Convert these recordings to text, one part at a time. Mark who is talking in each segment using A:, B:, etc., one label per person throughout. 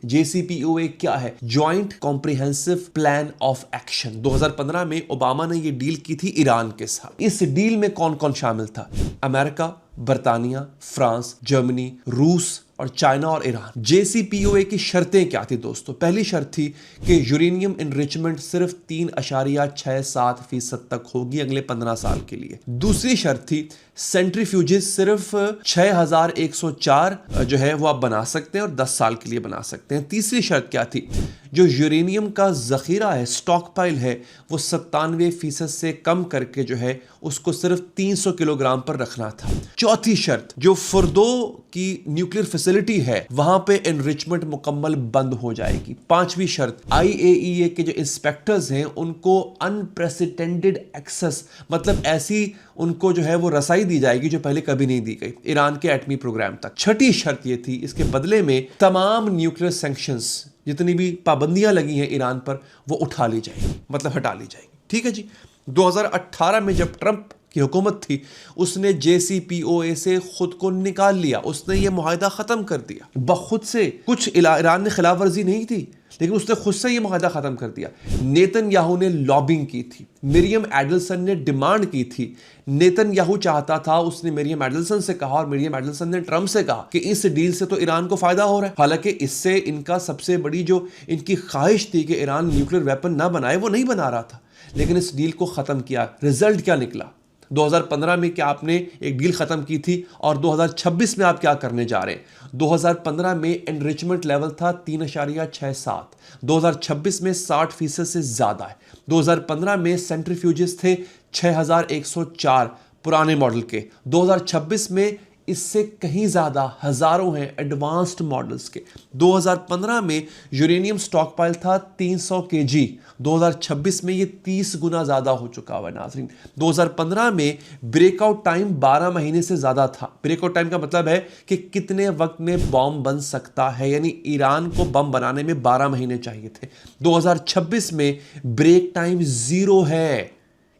A: JCPOA क्या है? Joint comprehensive plan of action. 2015 में ओबामा ने यह डील की थी ईरान के साथ। इस डील में कौन कौन शामिल था? अमेरिका, बर्तानिया, फ्रांस, जर्मनी, रूस और चाइना और ईरान। JCPOA की शर्तें क्या थी दोस्तों? पहली शर्त थी कि यूरेनियम एनरिचमेंट सिर्फ 3.67% तक होगी अगले 15 साल के लिए। दूसरी शर्त थी सेंट्रीफ्यूजेस सिर्फ 6104 जो है वो आप बना सकते हैं और 10 साल के लिए बना सकते हैं। तीसरी शर्त क्या थी? जो यूरेनियम का जखीरा है, स्टॉक पाइल है, वो 97% से कम करके जो है उसको सिर्फ 300 किलोग्राम पर रखना था। चौथी शर्त, जो फुर्दो की न्यूक्लियर फैसिलिटी है वहां पे एनरिचमेंट मुकम्मल बंद हो जाएगी। पांचवी शर्त, IAEA के जो इंस्पेक्टर्स हैं उनको अनप्रेसिडेंटेड एक्सेस, मतलब ऐसी उनको जो है वो रसाई दी जाएगी जो पहले कभी नहीं दी गई ईरान के एटमी प्रोग्राम तक। छठी शर्त ये थी, इसके बदले में तमाम न्यूक्लियर सैंक्शंस, जितनी भी पाबंदियां लगी हैं ईरान पर, वो उठा ली जाएगी, मतलब हटा ली जाएगी। ठीक है जी। 2018 में जब ट्रंप की हुकूमत थी, उसने JCPOA से खुद को निकाल लिया, उसने ये मुआहदा खत्म कर दिया बखुद से। कुछ ईरान ने खिलाफ वर्जी नहीं थी, लेकिन उसने खुद से ये मुआहदा खत्म कर दिया। नेतन्याहू ने लॉबिंग की थी, मिरियम एडल्सन ने डिमांड की थी। नेतन्याहू चाहता था, उसने मिरियम एडल्सन से कहा और मिरियम एडल्सन ने ट्रंप से कहा कि इस डील से तो ईरान को फायदा हो रहा है। हालांकि इससे इनका सबसे बड़ी जो इनकी ख्वाहिश थी कि ईरान न्यूक्लियर वेपन ना बनाए, वो नहीं बना रहा था, लेकिन इस डील को खत्म किया। रिजल्ट क्या निकला? 2015 में क्या आपने एक डील खत्म की थी और 2026 में आप क्या करने जा रहे हैं? 2015 में एनरिचमेंट लेवल था 3.67, 2026 में 60% से ज्यादा है। 2015 में सेंट्रीफ्यूजेस थे 6104 पुराने मॉडल के, 2026 में इससे कहीं ज्यादा हजारों हैं एडवांस्ड मॉडल्स के। 2015 में यूरेनियम स्टॉक पाइल था 300 kg, 2026 में ये 30 गुना ज्यादा हो चुका हुआ है नाज़रीन। 2015 में ब्रेकआउट टाइम 12 महीने से ज्यादा था। ब्रेकआउट टाइम का मतलब है कि कितने वक्त में बॉम्ब बन सकता है, यानी ईरान को बम बनाने में 12 महीने चाहिए थे। 2026 में ब्रेक टाइम 0 है।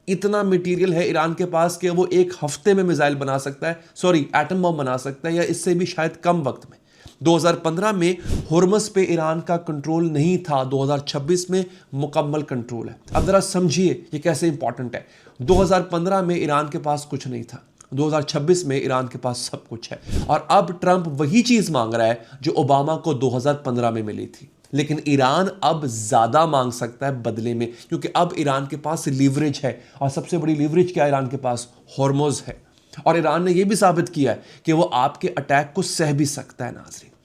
A: इतना मटेरियल है ईरान के पास कि वो एक हफ्ते में मिसाइल बना सकता है, सॉरी एटम बम बना सकता है, या इससे भी शायद कम वक्त में। 2015 में हुर्मुज़ पे ईरान का कंट्रोल नहीं था, 2026 में मुकम्मल कंट्रोल है। अब जरा समझिए ये कैसे इंपॉर्टेंट है। 2015 में ईरान के पास कुछ नहीं था, 2026 में ईरान के पास सब कुछ है। और अब ट्रंप वही चीज मांग रहा है जो ओबामा को 2015 में मिली थी, लेकिन ईरान अब ज्यादा मांग सकता है बदले में, क्योंकि अब ईरान के पास लीवरेज है। और सबसे बड़ी लीवरेज क्या है ईरान के पास? हुर्मुज़ है। और ईरान ने यह भी साबित किया है कि वो आपके अटैक को सह भी सकता है नाज़रीन।